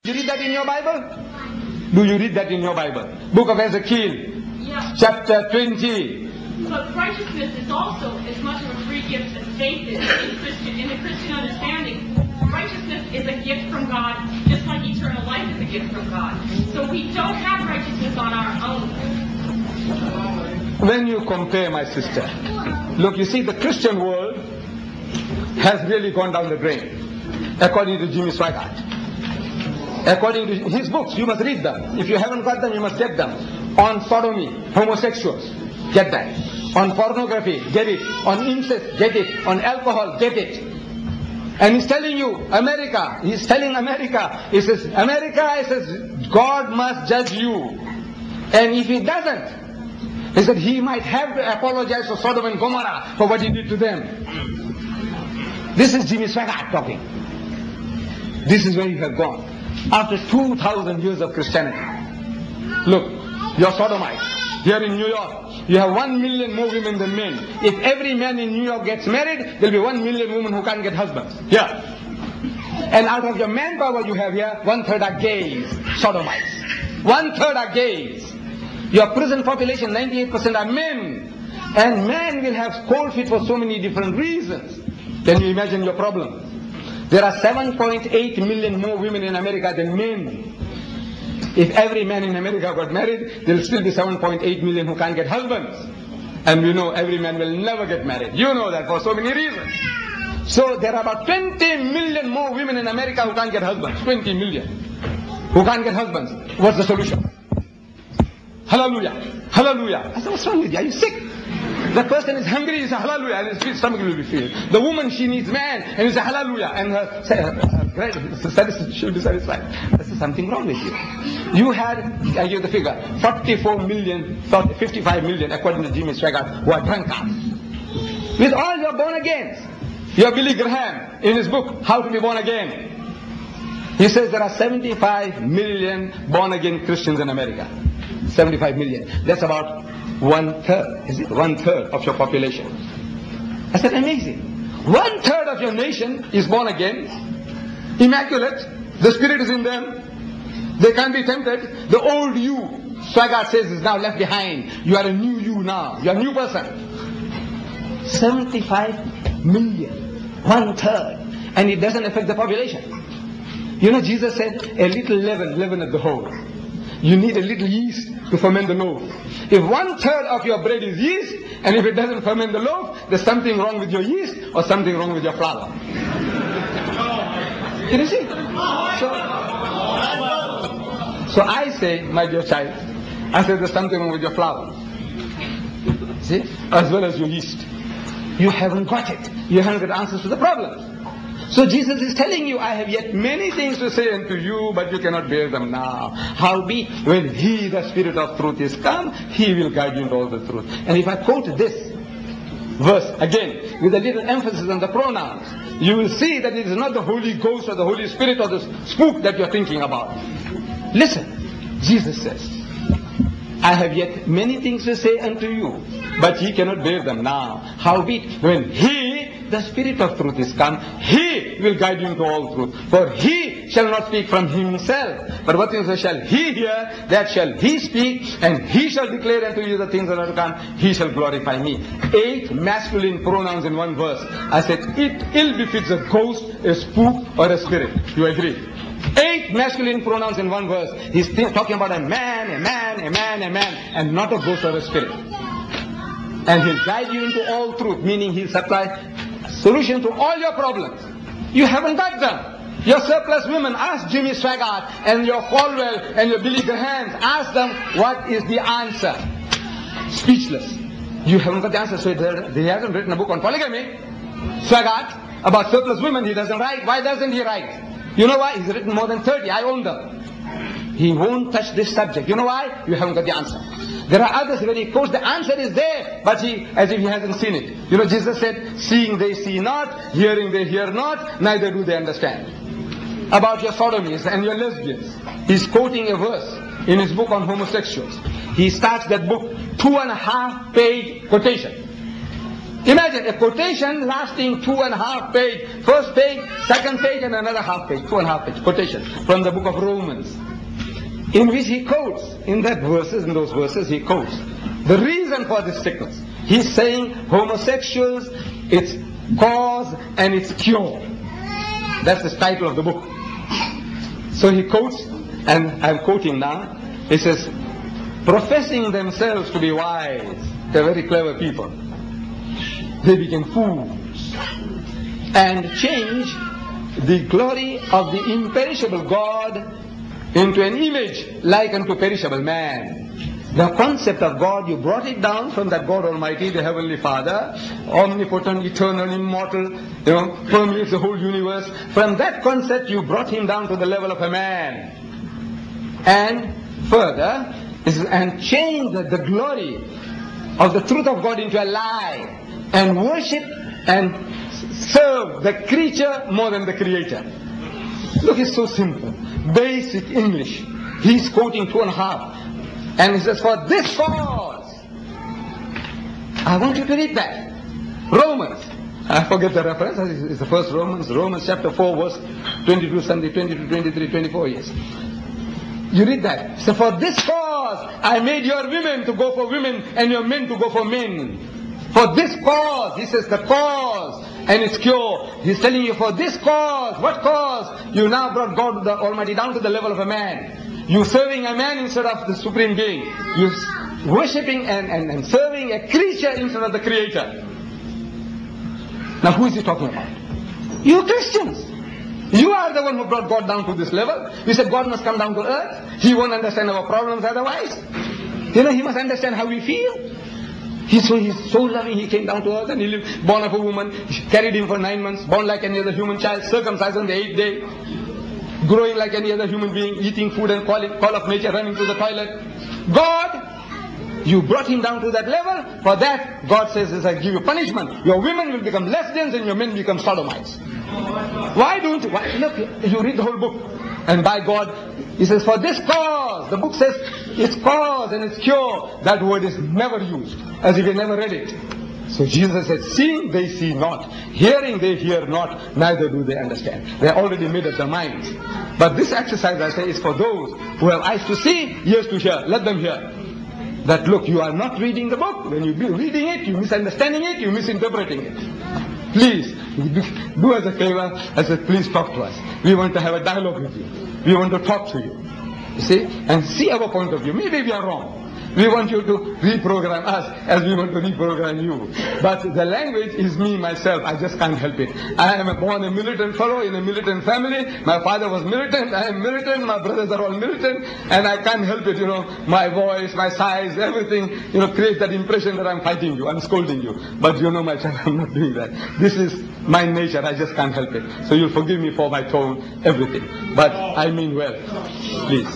You read that in your Bible? Do you read that in your Bible? Book of Ezekiel, chapter 20. But righteousness is also as much of a free gift as faith is in the Christian understanding. Righteousness is a gift from God, just like eternal life is a gift from God. So we don't have righteousness on our own. When you compare, my sister, look, you see, the Christian world has really gone down the drain, according to Jimmy Swaggart. According to his books, you must read them. If you haven't got them, you must get them. On sodomy, homosexuals, get that. On pornography, get it. On incest, get it. On alcohol, get it. And he's telling you, America, he's telling America, he says, God must judge you. And if he doesn't, he said he might have to apologize to Sodom and Gomorrah for what he did to them. This is Jimmy Swaggart talking. This is where you have gone. After 2,000 years of Christianity. Look, you're Sodomites. Here in New York, you have 1 million more women than men. If every man in New York gets married, there'll be 1 million women who can't get husbands. Here. And out of your manpower you have here, 1/3 are gays, Sodomites. 1/3 are gays. Your prison population, 98% are men. And men will have cold feet for so many different reasons. Can you imagine your problem? There are 7.8 million more women in America than men. If every man in America got married, there will still be 7.8 million who can't get husbands. And we know every man will never get married. You know that for so many reasons. So there are about 20 million more women in America who can't get husbands. 20 million who can't get husbands. What's the solution? Hallelujah. Hallelujah. I said, what's wrong with you? Are you sick? The person is hungry, he says hallelujah, and his stomach will be filled. The woman, she needs man, and he says hallelujah, and her she'll be satisfied. There's something wrong with you. You had, I give the figure, 55 million, according to Jimmy Swaggart, who are drunkards. With all your born agains. Your Billy Graham, in his book, How to be Born Again, he says there are 75 million born again Christians in America. 75 million. That's about 1/3, is it? 1/3 of your population. I said, amazing. 1/3 of your nation is born again, immaculate, the Spirit is in them, they can't be tempted. The old you, Swaggart says, is now left behind. You are a new you now, you are a new person. 75 million, 1/3, and it doesn't affect the population. You know, Jesus said, a little leaven leaveneth the whole. You need a little yeast to ferment the loaf. If 1/3 of your bread is yeast, and if it doesn't ferment the loaf, there's something wrong with your yeast or something wrong with your flour. Can you see? So I say, my dear child, I say there's something wrong with your flour. See? As well as your yeast. You haven't got it. You haven't got answers to the problem. So Jesus is telling you, I have yet many things to say unto you, but you cannot bear them now. Howbeit, when He, the Spirit of truth, is come, He will guide you into all the truth. And if I quote this verse again, with a little emphasis on the pronouns, you will see that it is not the Holy Ghost or the Holy Spirit or the spook that you're thinking about. Listen, Jesus says, I have yet many things to say unto you, but ye cannot bear them now. Howbeit, when He, the Spirit of truth, is come, He will guide you into all truth. For He shall not speak from Himself, but what things shall He hear, that shall He speak, and He shall declare unto you the things that are to come. He shall glorify Me. 8 masculine pronouns in one verse. I said, it ill befits a ghost, a spook, or a spirit. You agree? 8 masculine pronouns in one verse. He's talking about a man, and not a ghost or a spirit. And He'll guide you into all truth, meaning He'll supply solution to all your problems. You haven't got them. Your surplus women, ask Jimmy Swaggart, and your Falwell and your Billy Grahams, ask them what is the answer. Speechless. You haven't got the answer, so he hasn't written a book on polygamy. Swaggart, about surplus women, he doesn't write. Why doesn't he write? You know why? He's written more than 30. I own them. He won't touch this subject. You know why? You haven't got the answer. There are others when he quotes, the answer is there, but as if he hasn't seen it. You know, Jesus said, seeing they see not, hearing they hear not, neither do they understand. About your sodomies and your lesbians, he's quoting a verse in his book on homosexuals. He starts that book, 2.5-page quotation. Imagine a quotation lasting 2.5 pages. First page, second page, and another half page. 2.5 page quotation from the book of Romans, in which he quotes, in those verses he quotes the reason for this sickness. He's saying homosexuals, its cause and its cure. That's the title of the book. So he quotes, and I'm quoting now. He says, professing themselves to be wise, they're very clever people, they became fools and changed the glory of the imperishable God into an image like unto perishable man. The concept of God, you brought it down from that God Almighty, the Heavenly Father, omnipotent, eternal, immortal, permeates the whole universe. From that concept, you brought him down to the level of a man. And further, and changed the glory of the truth of God into a lie, and worship and serve the creature more than the Creator. Look, it's so simple. Basic English. He's quoting 2.5. And he says, for this cause. I want you to read that. Romans. I forget the reference. It's the first Romans. Romans chapter 4 verse 22, something, 22, 23, 24, yes. You read that. So for this cause, I made your women to go for women and your men to go for men. For this cause, he says the cause and its cure. He's telling you for this cause. What cause? You now brought God the Almighty down to the level of a man. You serving a man instead of the Supreme Being. You worshipping and serving a creature instead of the Creator. Now who is he talking about? You Christians. You are the one who brought God down to this level. You said God must come down to earth. He won't understand our problems otherwise. He must understand how we feel. He's so loving, he came down to earth and he lived, born of a woman, carried him for 9 months, born like any other human child, circumcised on the 8th day, growing like any other human being, eating food and call of nature, running to the toilet. God, you brought him down to that level. For that, God says, I give you punishment. Your women will become lesbians and your men become sodomites. Why don't you? Look, you read the whole book. And by God, he says, for this cause, the book says, its cause and its cure, that word is never used, as if he never read it. So Jesus said, seeing they see not, hearing they hear not, neither do they understand. They are already made up their minds. But this exercise, I say, is for those who have eyes to see, ears to hear. Let them hear. That look, you are not reading the book. When you be reading it, you misunderstanding it, you misinterpreting it. Please, do us a favor. I said, please talk to us. We want to have a dialogue with you. We want to talk to you. You see? And see our point of view. Maybe we are wrong. We want you to reprogram us as we want to reprogram you. But the language is me, myself. I just can't help it. I am born a militant fellow in a militant family. My father was militant. I am militant. My brothers are all militant. And I can't help it, My voice, my size, everything, creates that impression that I'm fighting you. I'm scolding you. But my child, I'm not doing that. This is my nature. I just can't help it. So you'll forgive me for my tone, everything. But I mean well. Please.